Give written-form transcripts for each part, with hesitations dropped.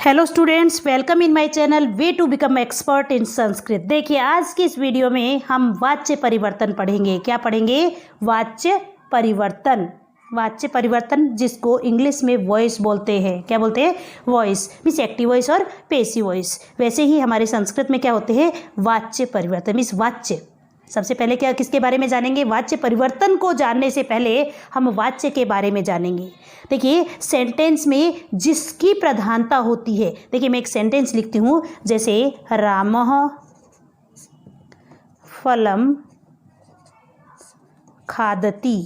Hello students, welcome in my channel way to become expert in Sanskrit. देखिए, आज की इस वीडियो में हम वाच्य परिवर्तन पढ़ेंगे। क्या पढ़ेंगे? वाच्य परिवर्तन। वाच्य परिवर्तन जिसको इंग्लिश में वॉइस बोलते हैं। क्या बोलते हैं? वॉइस मीन्स एक्टिव वॉइस और पैसिव वॉइस। वैसे ही हमारे संस्कृत में क्या होते हैं? वाच्य परिवर्तन मीन्स वाच्य। सबसे पहले क्या किसके बारे में जानेंगे? वाच्य परिवर्तन को जानने से पहले हम वाच्य के बारे में जानेंगे। देखिए, सेंटेंस में जिसकी प्रधानता होती है। देखिए, मैं एक सेंटेंस लिखती हूँ, जैसे रामः फलम खादति।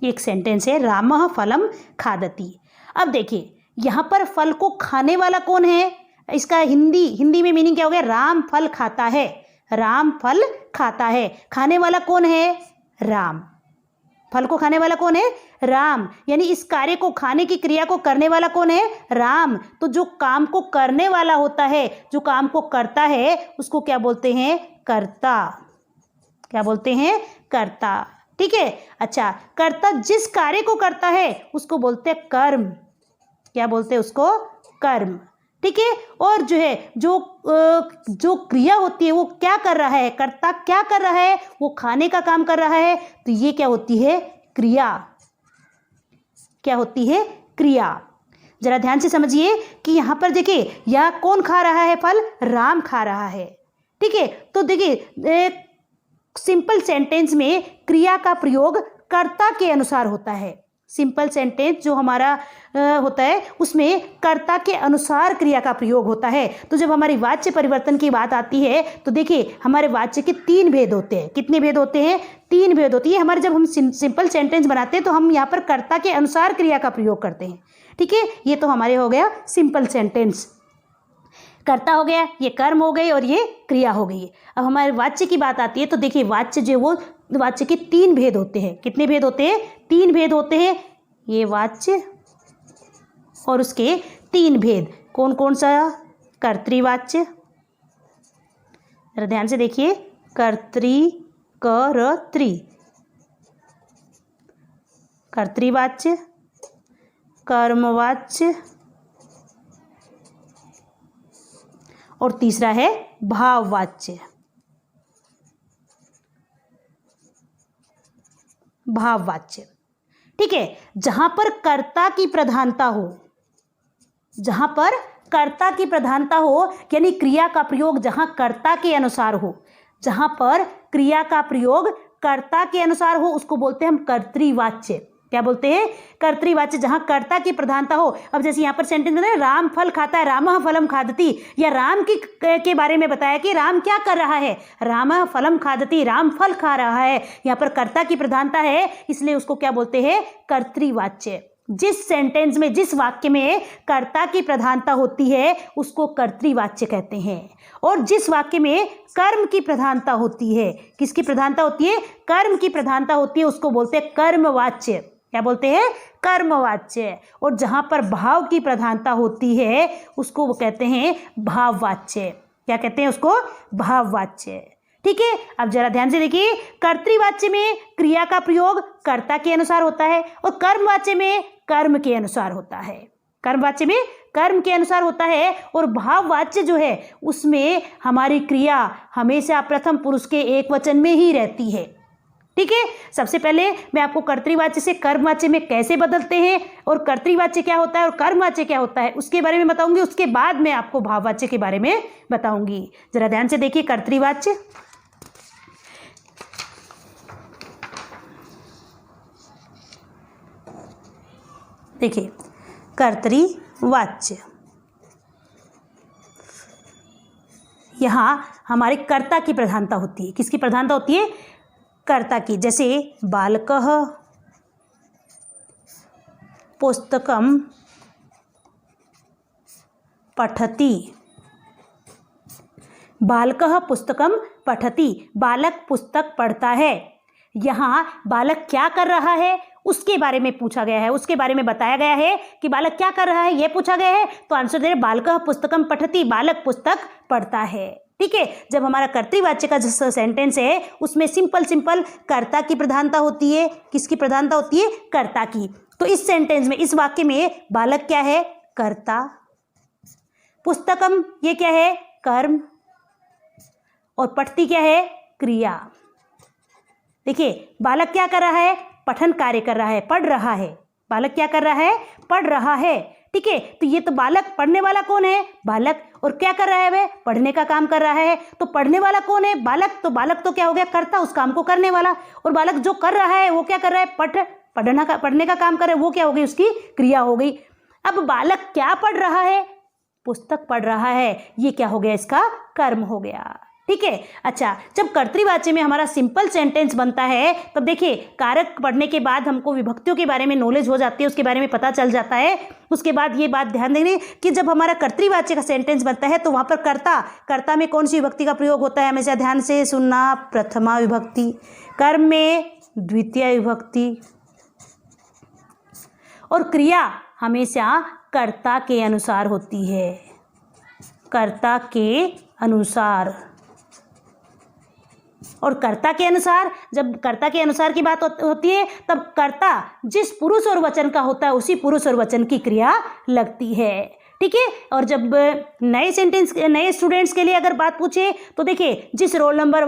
एक सेंटेंस है, रामः फलम खादति। अब देखिए, यहाँ पर फल को खाने वाला कौन है? इसका हिंदी में मीनिंग क्या हो गया? राम फल खाता है। राम फल खाता है। खाने वाला कौन है? राम। फल को खाने वाला कौन है? राम। यानी इस कार्य को, खाने की क्रिया को करने वाला कौन है? राम। तो जो काम को करने वाला होता है, जो काम को करता है, उसको क्या बोलते हैं? कर्ता। क्या बोलते हैं? कर्ता। ठीक है। अच्छा, कर्ता जिस कार्य को करता है उसको बोलते हैं कर्म। क्या बोलते हैं उसको? कर्म। ठीक है। और जो है, जो क्रिया होती है वो क्या कर रहा है? कर्ता क्या कर रहा है? वो खाने का काम कर रहा है। तो ये क्या होती है? क्रिया। क्या होती है? क्रिया। जरा ध्यान से समझिए कि यहां पर देखिए, यह कौन खा रहा है फल? राम खा रहा है। ठीक है। तो देखिए, सिंपल सेंटेंस में क्रिया का प्रयोग कर्ता के अनुसार होता है। सिंपल सेंटेंस जो हमारा होता है उसमें कर्ता के अनुसार क्रिया का प्रयोग होता है। तो जब हमारी वाच्य परिवर्तन की बात आती है तो देखिए, हमारे वाच्य के 3 भेद होते हैं। कितने भेद होते हैं? 3 भेद होती है। हमारे जब हम सिंपल सेंटेंस बनाते हैं तो हम यहाँ पर कर्ता के अनुसार क्रिया का प्रयोग करते हैं। ठीक है। ये तो हमारे हो गया सिंपल सेंटेंस। कर्ता हो गया, ये कर्म हो गई और ये क्रिया हो गई। अब हमारे वाच्य की बात आती है तो देखिए, वाच्य जो वो वाच्य के 3 भेद होते हैं। कितने भेद होते हैं? 3 भेद होते हैं। ये वाच्य और उसके 3 भेद कौन कौन सा? कर्तृवाच्य। जरा ध्यान से देखिए, कर्तृ, कर्तृवाच्य, कर्मवाच्य और तीसरा है भाववाच्य। भाववाच्य। ठीक है। जहां पर कर्ता की प्रधानता हो, जहां पर कर्ता की प्रधानता हो, यानी क्रिया का प्रयोग जहां कर्ता के अनुसार हो, जहां पर क्रिया का प्रयोग कर्ता के अनुसार हो, उसको बोलते हैं हम कर्तृवाच्य। क्या बोलते हैं? कर्तृवाच्य। जहां कर्ता की प्रधानता हो। अब जैसे यहाँ पर सेंटेंस में राम फल खाता है, रामः फलम खादति, या राम के बारे में बताया कि राम क्या कर रहा है? रामः फलम खादति, राम फल खा रहा है। यहाँ पर कर्ता की प्रधानता है, इसलिए उसको क्या बोलते हैं? कर्तृवाच्य। जिस सेंटेंस में, जिस वाक्य में कर्ता की प्रधानता होती है उसको कर्तृवाच्य कहते हैं। और जिस वाक्य में कर्म की प्रधानता होती है, किसकी प्रधानता होती है? कर्म की प्रधानता होती है, उसको बोलते हैं कर्मवाच्य। क्या बोलते हैं? कर्मवाच्य। और जहां पर भाव की प्रधानता होती है उसको वो कहते हैं भाववाच्य। क्या कहते हैं उसको? भाववाच्य। ठीक है। अब जरा ध्यान से देखिए, कर्तृवाच्य में क्रिया का प्रयोग कर्ता के अनुसार होता है और कर्मवाच्य में कर्म के अनुसार होता है। कर्मवाच्य में कर्म के अनुसार होता है और भाववाच्य जो है उसमें हमारी क्रिया हमेशा प्रथम पुरुष के एकवचन में ही रहती है। ठीक है। सबसे पहले मैं आपको कर्तृवाच्य से कर्मवाच्य में कैसे बदलते हैं और कर्तृवाच्य क्या होता है और कर्मवाच्य क्या होता है उसके बारे में बताऊंगी। उसके बाद मैं आपको भाववाच्य के बारे में बताऊंगी। जरा ध्यान से देखिए, कर्तृवाच्य। देखिए, कर्तृवाच्य यहाँ हमारे कर्ता की प्रधानता होती है। किसकी प्रधानता होती है? कर्ता की। जैसे बालकः पुस्तकं पठति। बालकः पुस्तकं पठति, बालक पुस्तक पढ़ता है। यहाँ बालक क्या कर रहा है उसके बारे में पूछा गया है, उसके बारे में बताया गया है कि बालक क्या कर रहा है, यह पूछा गया है। तो आंसर दे रहे, बालकः पुस्तकं पठति, बालक पुस्तक पढ़ता है। ठीक है। जब हमारा कर्तृवाच्य का जो सेंटेंस है उसमें सिंपल कर्ता की प्रधानता होती है। किसकी प्रधानता होती है? कर्ता की। तो इस सेंटेंस में, इस वाक्य में बालक क्या है? कर्ता। पुस्तकम ये क्या है? कर्म। और पठती क्या है? क्रिया। देखिए बालक क्या कर रहा है? पठन कार्य कर रहा है, पढ़ रहा है। बालक क्या कर रहा है? पढ़ रहा है। ठीक है, तो ये तो बालक, पढ़ने वाला कौन है? बालक। और क्या कर रहा है? वह पढ़ने का काम कर रहा है। तो पढ़ने वाला कौन है? बालक। तो बालक तो क्या हो गया? कर्ता, उस काम को करने वाला। और बालक जो कर रहा है वो क्या कर रहा है? पढ़ने का काम कर रहा है, वो क्या हो गई? उसकी क्रिया हो गई। अब बालक क्या पढ़ रहा है? पुस्तक पढ़ रहा है। ये क्या हो गया? इसका कर्म हो गया। ठीक है। अच्छा, जब कर्तृवाच्य में हमारा सिंपल सेंटेंस बनता है तब देखिए कारक पढ़ने के बाद हमको विभक्तियों के बारे में नॉलेज हो जाती है, उसके बारे में पता चल जाता है। उसके बाद ये बात ध्यान देंगे कि जब हमारा कर्तृवाच्य का सेंटेंस बनता है तो वहाँ पर कर्ता में कौन सी विभक्ति का प्रयोग होता है? हमेशा ध्यान से सुनना, प्रथमा विभक्ति। कर्म में द्वितीय विभक्ति। और क्रिया हमेशा कर्ता के अनुसार होती है, कर्ता के अनुसार। और कर्ता के अनुसार, जब कर्ता के अनुसार की बात होती है तब कर्ता जिस पुरुष और वचन का होता है उसी पुरुष और वचन की क्रिया लगती है। ठीक है। और जब नए स्टूडेंट्स के लिए अगर बात पूछे तो देखिए जिस रोल नंबर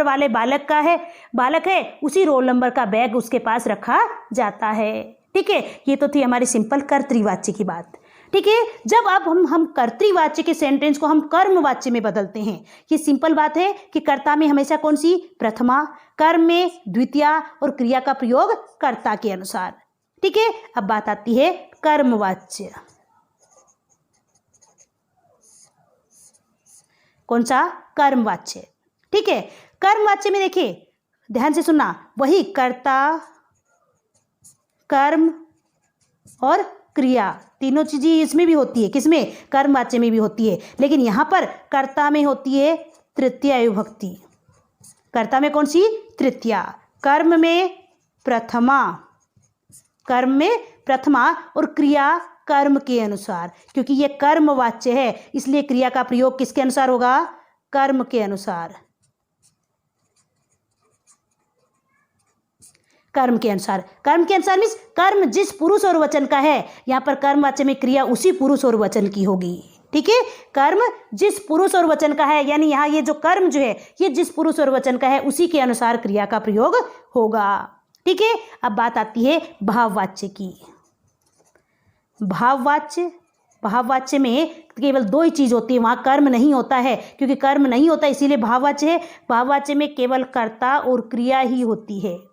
वाले बालक है उसी रोल नंबर का बैग उसके पास रखा जाता है। ठीक है, ये तो थी हमारी सिंपल कर्तृवाच्य की बात। ठीक है, जब अब हम कर्तृवाच्य के सेंटेंस को हम कर्मवाच्य में बदलते हैं। ये सिंपल बात है कि कर्ता में हमेशा कौन सी? प्रथमा, कर्म में द्वितीया और क्रिया का प्रयोग कर्ता के अनुसार। ठीक है, अब बात आती है कर्मवाच्य। कौन सा? कर्मवाच्य। ठीक है, कर्मवाच्य में देखिए ध्यान से सुनना, वही कर्ता, कर्म और क्रिया तीनों चीजें इसमें भी होती है। किसमें? कर्मवाच्य में भी होती है। लेकिन यहाँ पर कर्ता में होती है तृतीया विभक्ति। कर्ता में कौन सी? तृतीया। कर्म में प्रथमा और क्रिया कर्म के अनुसार। क्योंकि ये कर्मवाच्य है इसलिए क्रिया का प्रयोग किसके अनुसार होगा? कर्म के अनुसार। कर्म के अनुसार मीन्स कर्म जिस पुरुष और वचन का है, यहाँ पर कर्मवाच्य में क्रिया उसी पुरुष और वचन की होगी। ठीक है, कर्म जिस पुरुष और वचन का है, यानी यहाँ ये जो कर्म जो है ये जिस पुरुष और वचन का है उसी के अनुसार क्रिया का प्रयोग होगा। ठीक है, अब बात आती है भाववाच्य की। भाववाच्य में केवल दो ही चीज होती है, वहाँ कर्म नहीं होता है। क्योंकि कर्म नहीं होता इसीलिए भाववाच्य है। भाववाच्य में केवल कर्ता और क्रिया ही होती है।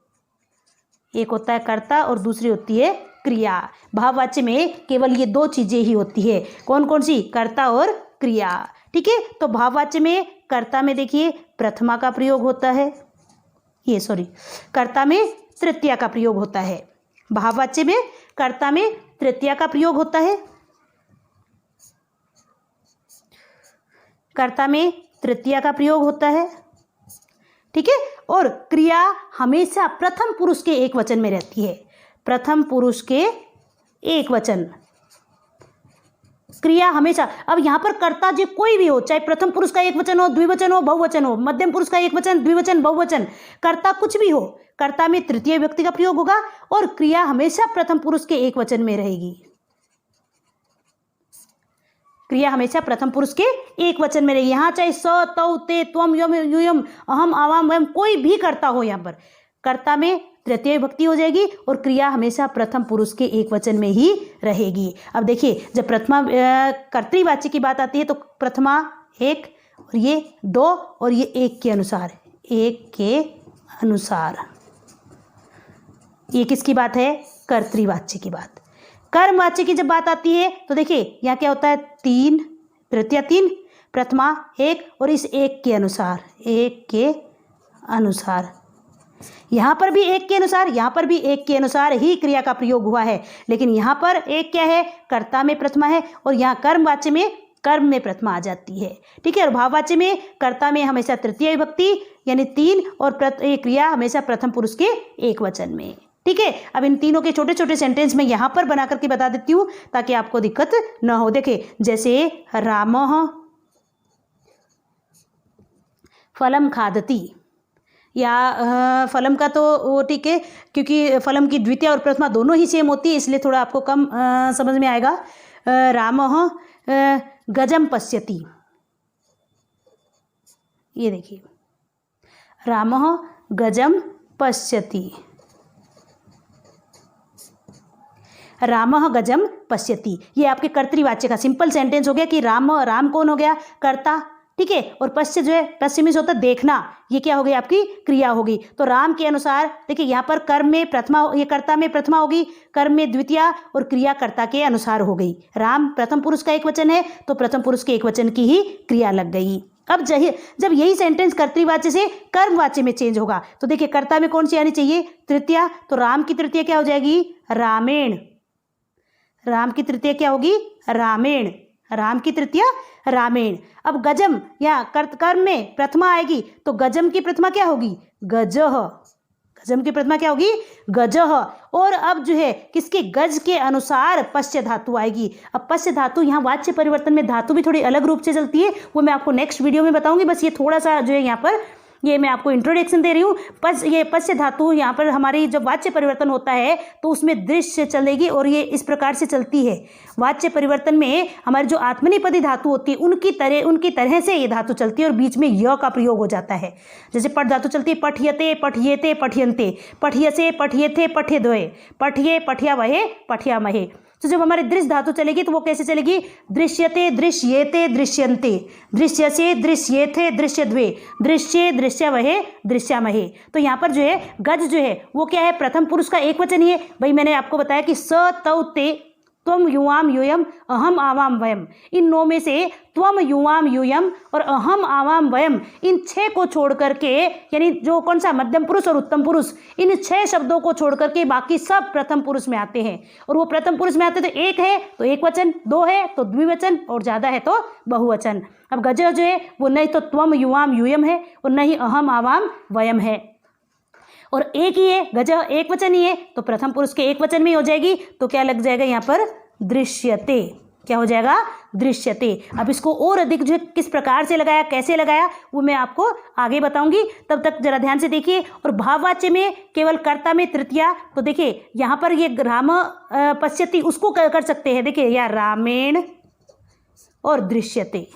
एक होता है कर्ता और दूसरी होती है क्रिया। भाववाच्य में केवल ये दो चीजें ही होती है। कौन कौन सी? कर्ता और क्रिया। ठीक है, तो भाववाच्य में कर्ता में देखिए प्रथमा का प्रयोग होता है, कर्ता में तृतीया का प्रयोग होता है। भाववाच्य में कर्ता में तृतीया का प्रयोग होता है, कर्ता में तृतीया का प्रयोग होता है। ठीक है, और क्रिया हमेशा प्रथम पुरुष के एक वचन में रहती है। प्रथम पुरुष के एक वचन क्रिया हमेशा। अब यहाँ पर कर्ता जो कोई भी हो, चाहे प्रथम पुरुष का एक वचन हो, द्विवचन हो, बहुवचन हो, मध्यम पुरुष का एक वचन, द्विवचन, बहुवचन, कर्ता कुछ भी हो, कर्ता में तृतीय व्यक्ति का प्रयोग होगा और क्रिया हमेशा प्रथम पुरुष के एक वचन में रहेगी। क्रिया हमेशा प्रथम पुरुष के एक वचन में रहेगी। यहाँ चाहे स, तौ, ते, त्वम, यम, यूयम, अहम, आवाम, वयम कोई भी कर्ता हो, यहाँ पर कर्ता में तृतीय विभक्ति हो जाएगी और क्रिया हमेशा प्रथम पुरुष के एक वचन में ही रहेगी। अब देखिए जब प्रथमा कर्तृवाच्य की बात आती है तो प्रथमा एक और ये दो और ये एक के अनुसार, ये किसकी बात है? कर्तृवाच्य की बात। कर्मवाच्य की जब बात आती है तो देखिए यहाँ क्या होता है? तीन, तृतीया तीन, प्रथमा एक और इस एक के अनुसार, यहाँ पर भी एक के अनुसार, यहाँ पर भी एक के अनुसार ही क्रिया का प्रयोग हुआ है। लेकिन यहाँ पर एक क्या है? कर्ता में प्रथमा है और यहाँ कर्मवाच्य में कर्म में प्रथमा आ जाती है। ठीक है, और भाववाच्य में कर्ता में हमेशा तृतीय विभक्ति यानी तीन और क्रिया हमेशा प्रथम पुरुष के एक वचन में। ठीक है, अब इन तीनों के छोटे छोटे सेंटेंस में यहाँ पर बना करके बता देती हूँ ताकि आपको दिक्कत न हो। देखिए जैसे रामः फलम खादति, या फलम का तो वो ठीक है, क्योंकि फलम की द्वितीय और प्रथमा दोनों ही सेम होती है, इसलिए थोड़ा आपको कम समझ में आएगा। रामः गजम पश्यति, ये देखिए रामः गजम पश्यति, रामः गजम पश्यति, ये आपके कर्तृवाच्य का सिंपल सेंटेंस हो गया कि राम कौन हो गया, कर्ता, ठीक है, और पश्य जो है पश्य में होता है देखना, ये क्या हो गई आपकी क्रिया होगी। तो राम के अनुसार देखिए यहाँ पर कर्म में प्रथमा, ये कर्ता में प्रथमा होगी, कर्म में द्वितीया और क्रिया कर्ता के अनुसार हो गई। राम प्रथम पुरुष का एक वचन है तो प्रथम पुरुष के एक वचन की ही क्रिया लग गई। अब जब यही सेंटेंस कर्तृवाच्य से कर्मवाच्य में चेंज होगा तो देखिए कर्ता में कौन सी आनी चाहिए, तृतीया, तो राम की तृतीया क्या हो जाएगी, रामेण, राम की तृतीया क्या होगी, रामेण, राम की तृतीया रामेण। अब गजम या कर्म में प्रथमा आएगी तो गजम की प्रथमा क्या होगी, गजह, गजम की प्रथमा क्या होगी, गजह। और अब जो है किसके, गज के अनुसार पश्य धातु आएगी। अब पश्य धातु यहाँ वाच्य परिवर्तन में धातु भी थोड़ी अलग रूप से चलती है, वो मैं आपको नेक्स्ट वीडियो में बताऊंगी। बस ये थोड़ा सा जो है यहाँ पर ये मैं आपको इंट्रोडक्शन दे रही हूँ। ये पश्य धातु यहाँ पर हमारी जब वाच्य परिवर्तन होता है तो उसमें दृश्य चलेगी और ये इस प्रकार से चलती है। वाच्य परिवर्तन में हमारी जो आत्मनेपदी धातु होती है उनकी तरह से ये धातु चलती है और बीच में य का प्रयोग हो जाता है। जैसे पठ धातु चलती है पठ्यते, पठ्येते, पठ्यन्ते, पठ्यसे, पठ्येथे, पठ्यद्वये, पठ्ये, पठ्यावहे, पठ्यामहे। तो जब हमारी दृश्य धातु चलेगी तो वो कैसे चलेगी, दृश्यते, दृश्येते, दृश्यन्ते, दृश्यसे, दृश्येथे, दृश्यद्वे, दृश्ये, दृश्यवहे, दृश्यामहे। तो यहाँ पर जो है गज जो है वो क्या है, प्रथम पुरुष का एक वचन ही है। भाई मैंने आपको बताया कि स तौ ते त्वम युवाम यूयम अहम आवाम वयम, इन नौ में से त्वम युवाम यूयम और अहम आवाम वयम, इन 6 को छोड़ करके, यानी जो कौन सा मध्यम पुरुष और उत्तम पुरुष, इन 6 शब्दों को छोड़ करके बाकी सब प्रथम पुरुष में आते हैं। और वो प्रथम पुरुष में आते तो एक है तो एक वचन, दो है तो द्विवचन और ज़्यादा है तो बहुवचन। अब गज जो है वो नहीं तो त्वम युवाम यूयम है और नहीं अहम आवाम वयम है, और एक ही है, गज एक वचन ही है तो प्रथम पुरुष के एक वचन में ही हो जाएगी। तो क्या लग जाएगा यहाँ पर, दृश्यते, क्या हो जाएगा, दृश्यते। अब इसको और अधिक जो है किस प्रकार से लगाया, कैसे लगाया, वो मैं आपको आगे बताऊंगी। तब तक जरा ध्यान से देखिए। और भाववाच्य में केवल कर्ता में तृतीया, तो देखिए यहाँ पर ये राम पश्यति उसको कर सकते हैं, देखिए या रामेण और दृश्यते।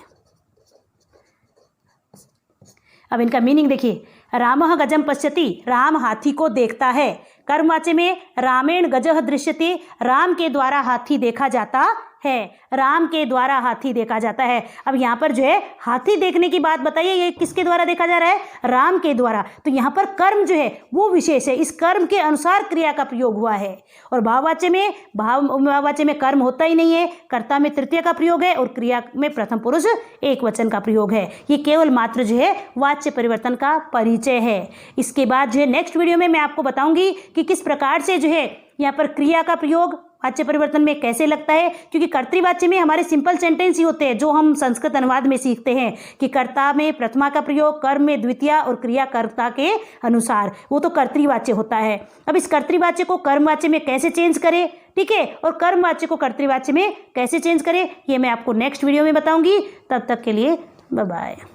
अब इनका मीनिंग देखिए, रामः गजम पश्यति, राम हाथी को देखता है। कर्मवाच्य में रामेण गजः दृश्यते, राम के द्वारा हाथी देखा जाता है, राम के द्वारा हाथी देखा जाता है। अब यहाँ पर जो है हाथी देखने की बात बताइए, ये किसके द्वारा देखा जा रहा है, राम के द्वारा। तो यहाँ पर कर्म जो है वो विशेष है, इस कर्म के अनुसार क्रिया का प्रयोग हुआ है। और भाववाच्य में कर्म होता ही नहीं है, कर्ता में तृतीय का प्रयोग है और क्रिया में प्रथम पुरुष एक वचन का प्रयोग है। ये केवल मात्र जो है वाच्य परिवर्तन का परिचय है। इसके बाद जो है नेक्स्ट वीडियो में मैं आपको बताऊंगी कि किस प्रकार से जो है यहाँ पर क्रिया का प्रयोग वाच्य परिवर्तन में कैसे लगता है, क्योंकि कर्तृवाच्य में हमारे सिंपल सेंटेंस ही होते हैं जो हम संस्कृत अनुवाद में सीखते हैं कि कर्ता में प्रथमा का प्रयोग, कर्म में द्वितीया और क्रिया कर्ता के अनुसार, वो तो कर्तृवाच्य होता है। अब इस कर्तृवाच्य को कर्मवाच्य में कैसे चेंज करें, ठीक है, और कर्मवाच्य को कर्तृवाच्य में कैसे चेंज करें, ये मैं आपको नेक्स्ट वीडियो में बताऊंगी। तब तक के लिए बाय बाय।